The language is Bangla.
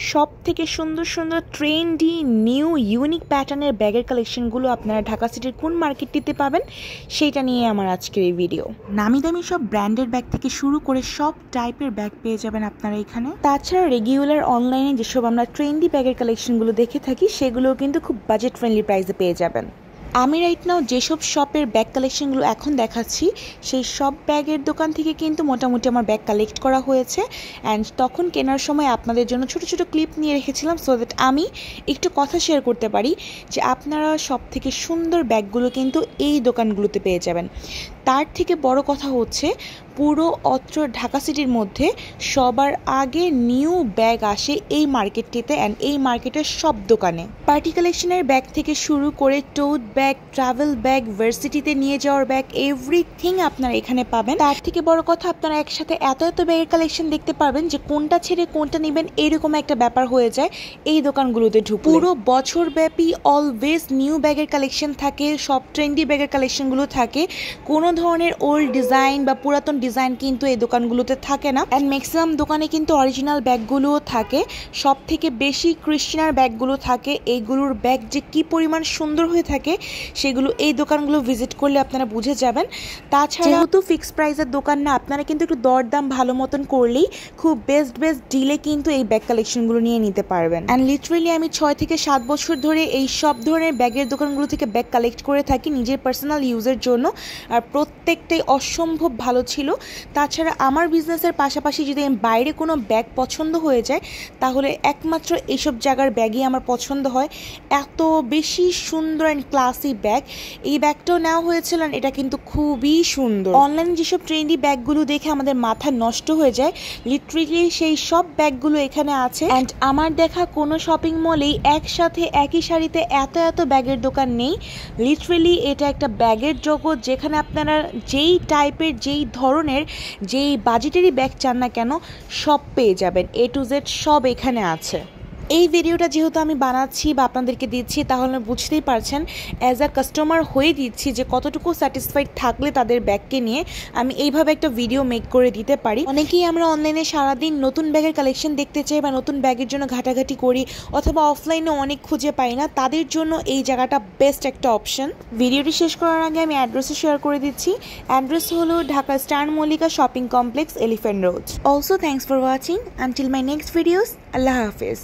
সব থেকে সুন্দর সুন্দর ট্রেন্ডি নিউ ইউনিক প্যাটার্নের ব্যাগের কালেকশনগুলো আপনারা ঢাকা সিটির কোন মার্কেটটিতে পাবেন সেইটা নিয়ে আমার আজকের এই ভিডিও। নামি দামি সব ব্র্যান্ডের ব্যাগ থেকে শুরু করে সব টাইপের ব্যাগ পেয়ে যাবেন আপনারা এখানে। তাছাড়া রেগুলার অনলাইনে যেসব আমরা ট্রেন্ডি ব্যাগের কালেকশনগুলো দেখে থাকি সেগুলোও কিন্তু খুব বাজেট ফ্রেন্ডলি প্রাইসে পেয়ে যাবেন। আমি রাইট নাও যেসব শপের ব্যাগ কালেকশনগুলো এখন দেখাচ্ছি সেই সব ব্যাগের দোকান থেকে কিন্তু মোটামুটি আমার ব্যাগ কালেক্ট করা হয়েছে। অ্যান্ড তখন কেনার সময় আপনাদের জন্য ছোট ছোট ক্লিপ নিয়ে রেখেছিলাম সো দ্যাট আমি একটু কথা শেয়ার করতে পারি যে আপনারা সব থেকে সুন্দর ব্যাগগুলো কিন্তু এই দোকানগুলোতে পেয়ে যাবেন। তার থেকে বড় কথা হচ্ছে পুরো অত্র ঢাকা সিটির মধ্যে সবার আগে নিউ ব্যাগ আসে এই মার্কেটটিতে অ্যান্ড এই মার্কেটের সব দোকানে। পার্টি কালেকশনের ব্যাগ থেকে শুরু করে টোট ব্যাগ, ট্রাভেল ব্যাগ, ভার্সিটিতে নিয়ে যাওয়ার ব্যাগ, এভরিথিং আপনারা এখানে পাবেন। তার থেকে বড় কথা আপনারা একসাথে এত এত ব্যাগের কালেকশন দেখতে পারবেন যে কোনটা ছেড়ে কোনটা নেবেন এরকম একটা ব্যাপার হয়ে যায় এই দোকানগুলোতে ঢুকে। পুরো বছর ব্যাপী অলওয়েজ নিউ ব্যাগের কালেকশন থাকে, সব ট্রেন্ডি ব্যাগের কালেকশনগুলো থাকে। কোনো ধরনের ওল্ড ডিজাইন বা পুরাতন ডিজাইন কিন্তু এই দোকানগুলোতে থাকে না। অ্যান্ড ম্যাক্সিমাম দোকানে কিন্তু অরিজিনাল ব্যাগগুলোও থাকে। সব থেকে বেশি ক্রিশ্চিয়ানার ব্যাগগুলো থাকে। এইগুলোর ব্যাগ যে কি পরিমাণ সুন্দর হয়ে থাকে সেগুলো এই দোকানগুলো ভিজিট করলে আপনারা বুঝে যাবেন। তাছাড়া যেহেতু ফিক্সড প্রাইসের দোকান না, আপনারা কিন্তু একটু দরদাম ভালো মতন করলেই খুব বেস্ট ডিলে কিন্তু এই ব্যাগ কালেকশনগুলো নিয়ে নিতে পারবেন। অ্যান্ড লিটারেলি আমি 6 থেকে 7 বছর ধরে এই সব ধরনের ব্যাগের দোকানগুলো থেকে ব্যাগ কালেক্ট করে থাকি নিজের পার্সোনাল ইউজের জন্য। আর প্রত্যেকটাই অসম্ভব ভালো ছিল। তাছাড়া আমার বিজনেসের পাশাপাশি যদি আমি বাইরে কোনো ব্যাগ পছন্দ হয়ে যায় তাহলে একমাত্র এইসব জায়গার ব্যাগই আমার পছন্দ হয়। এত বেশি সুন্দর অ্যান্ড ক্লাসি ব্যাগ। এই ব্যাগটাও নেওয়া হয়েছিল, এটা কিন্তু খুবই সুন্দর। অনলাইনে যেসব ট্রেন্ডি ব্যাগগুলো দেখে আমাদের মাথা নষ্ট হয়ে যায়, লিটারেলি সেই সব ব্যাগগুলো এখানে আছে। অ্যান্ড আমার দেখা কোনো শপিং মলেই একসাথে একই সারিতে এত এত ব্যাগের দোকান নেই। লিটারেলি এটা একটা ব্যাগের জগৎ যেখানে আপনারা যেই টাইপের, যেই ধরনের, যেই বাজেটেরই ব্যাগ চান না কেন সব পেয়ে যাবেন। A to Z সব এখানে আছে। এই ভিডিওটা যেহেতু আমি বানাচ্ছি বা আপনাদেরকে দিচ্ছি তাহলে বুঝতেই পারছেন অ্যাজ আ কাস্টমার হয়ে দিচ্ছি যে কতটুকু স্যাটিসফাইড থাকলে তাদের ব্যাগকে নিয়ে আমি এইভাবে একটা ভিডিও মেক করে দিতে পারি। অনেকেই আমরা অনলাইনে সারাদিন নতুন ব্যাগের কালেকশন দেখতে চাই বা নতুন ব্যাগের জন্য ঘাটাঘাটি করি অথবা অফলাইনে অনেক খুঁজে পাই না, তাদের জন্য এই জায়গাটা বেস্ট একটা অপশন। ভিডিওটি শেষ করার আগে আমি অ্যাড্রেসও শেয়ার করে দিচ্ছি। অ্যাড্রেস হলো Dhaka star Mallika shopping complex, elephant road. Also thanks for watching. Until my next videos, আল্লাহ হাফেজ।